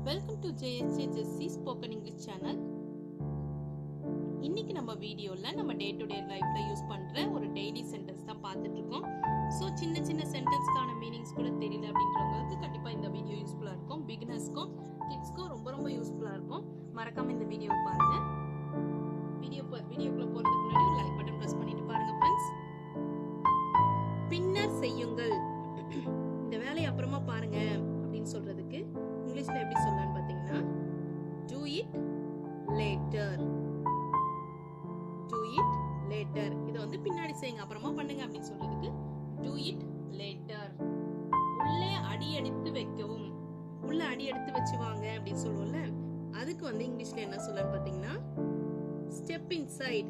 Welcome to JSJ Jessie Spoken English channel. இன்னைக்கு நம்ம வீடியோல நம்ம டே டு டே லைஃப்ல யூஸ் பண்ற ஒரு டெய்லி சென்டென்ஸ் தான் பார்த்துட்டு இருக்கோம். சோ சின்ன சின்ன சென்டென்ஸ்க்கான மீனிங்ஸ் கூட தெரியல அப்படின்றவங்களுக்கு கண்டிப்பா இந்த வீடியோ யூஸ்ஃபுல்லா இருக்கும். பிகினர்ஸ்க்கும் கிட்ஸ்க்கும் ரொம்ப யூஸ்ஃபுல்லா இருக்கும். மறக்காம இந்த வீடியோ பாருங்க. வீடியோக்குள்ள போறதுக்கு முன்னாடி லைக் பட்டன் பிரஸ் பண்ணிட்டு பாருங்க फ्रेंड्स. பின்னர் செய்யுங்கள். இந்த வேலையை அப்புறமா பாருங்க அப்படின்னு சொல்றதுக்கு இங்கிலீஷ்ல எப்படி சொல்லலாம்னு பாத்தீங்கன்னா do it later. do it later. இது வந்து பின்னாடி செய்யுங்க அப்புறமா பண்ணுங்க அப்படின்னு சொல்றதுக்கு do it later. உள்ளே அடி எடுத்து வைக்கவும். உள்ள அடி எடுத்து வச்சு வாங்க அப்படின்னு சொல்லுவோம்ல, அதுக்கு வந்து இங்கிலீஷ்ல என்ன சொல்லலாம்னு பாத்தீங்கன்னா step inside.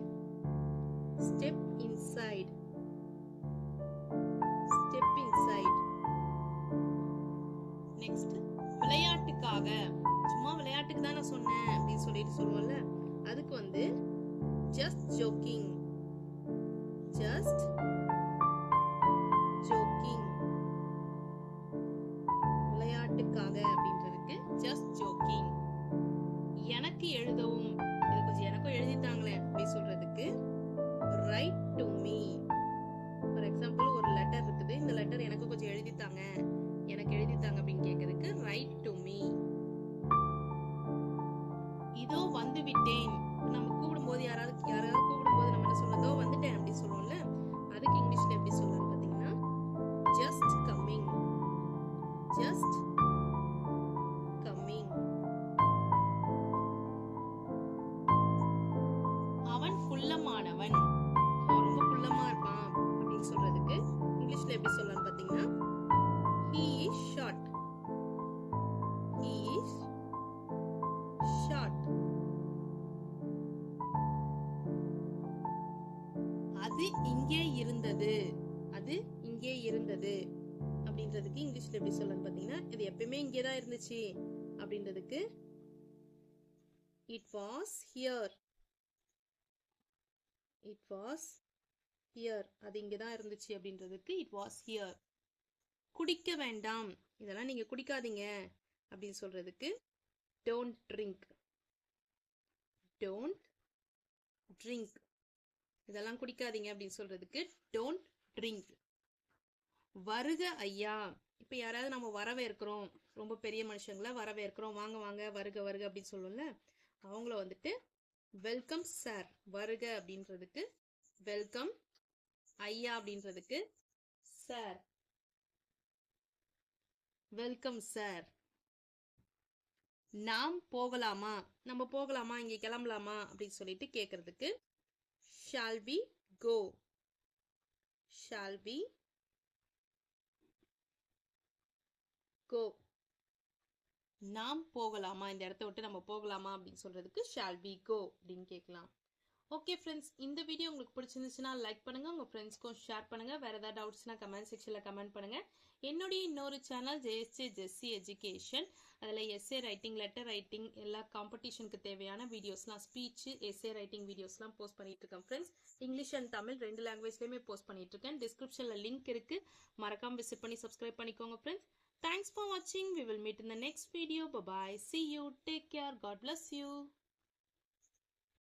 step inside. step inside. Next விளையாட்டுக்காக. சும்மா விளையாட்டுக்கு தான் நான் சொன்னேன் அப்படின்னு சொல்லிட்டு சொல்லுவோம்ல, அதுக்கு வந்து just joking. just joking. விளையாட்டுக்காக அப்படின்றதுக்கு just joking. எனக்கு எழுதவும். இது கொஞ்சம் எனக்கும் எழுதிட்டாங்களே அப்படின்னு சொல்றதுக்கு write to me. For example ஒரு லெட்டர் இருக்குது, இந்த லெட்டர் எனக்கு கொஞ்சம் எழுதித்தாங்க, எனக்கு எழுதித்தாங்க அப்படின்னு கேட்கறதுக்கு write to me. இதோ வந்து விட்டேன். நம்ம கூப்பிடும்போது யாராவது கூப்பிடும்போது நம்ம என்ன சொல்றதோ வந்துட்டேன் அப்படி சொல்லுவோம்ல, அதுக்கு இங்கிலீஷ்ல எப்படி சொல்லலாம் பாத்தீங்கன்னா just coming. just coming. அவன் குள்ளமானவன். அவன் ரொம்ப குள்ளமா இருப்பான் அப்படின்னு சொல்றதுக்கு இங்கிலீஷ்ல எப்படி சொல்லலாம் பாத்தீங்கன்னா he is short. he is short. அது இங்கே இருந்தது. அது இங்கே இருந்தது அப்படின்றதுக்கு இங்கிலீஷ்ல எப்படி சொல்லலாம் பாத்தீங்கன்னா இது எப்பவுமே இங்கே தான் இருந்துச்சு அப்படின்றதுக்கு it was here. it was here. அது இங்கே தான் இருந்துச்சு அப்படின்றதுக்கு it was here. குடிக்க வேண்டாம். இதெல்லாம் நீங்க குடிக்காதீங்க அப்படின்னு சொல்றதுக்கு don't drink. don't drink. இதெல்லாம் குடிக்காதீங்க அப்படின்னு சொல்றதுக்கு don't drink. வருக ஐயா. இப்ப யாராவது நம்ம வரவேற்கிறோம், ரொம்ப பெரிய மனுஷங்களை வரவேற்கிறோம், வாங்க வாங்க வருக வருக அப்படின்னு சொல்லுவோம்ல, அவங்கள வந்துட்டு வெல்கம் சார். வருக அப்படின்றதுக்கு வெல்கம், ஐயா அப்படின்றதுக்கு சார். Welcome sir. நாம் போகலாமா. நம்ம போகலாமா, இங்க கிளம்பலாமா அப்படின்னு சொல்லிட்டு கேக்குறதுக்கு shall we go. shall we go. நாம் போகலாமா, இந்த இடத்த விட்டு நம்ம போகலாமா அப்படின்னு சொல்றதுக்கு shall we go அப்படின்னு கேட்கலாம். ஓகே ஃப்ரெண்ட்ஸ், இந்த வீடியோ உங்களுக்கு பிடிச்சிருந்துச்சுன்னா லைக் பண்ணுங்க, உங்க ஃப்ரெண்ட்ஸ்க்கும் ஷேர் பண்ணுங்க. வேற ஏதாவது டவுட்ஸ்னா கமெண்ட் செக்ஷன்ல கமெண்ட் பண்ணுங்க. என்னுடைய இன்னொரு சேனல் JSJ Jessie எஜுகேஷன், அதில் எஸ்ஏ ரைட்டிங், லெட்டர் ரைட்டிங், எல்லா காம்படிஷனுக்கு தேவையான வீடியோஸ்லாம், ஸ்பீச், எஸ்ஏ ரைட்டிங் வீடியோஸ்லாம் போஸ்ட் பண்ணிட்டு இருக்கேன் ஃப்ரெண்ட்ஸ். இங்கிலீஷ் அண்ட் தமிழ் ரெண்டு லாங்குவேஜ்லயுமே போஸ்ட் பண்ணிட்டு இருக்கேன். டிஸ்கிரிப்ஷன்ல லிங்க் இருக்கு, மறக்காம விசிட் பண்ணி சப்ஸ்கிரைப் பண்ணிக்கோங்க friends. Thanks for watching. We will meet in the next video. Bye bye. See you. Take care. God bless you.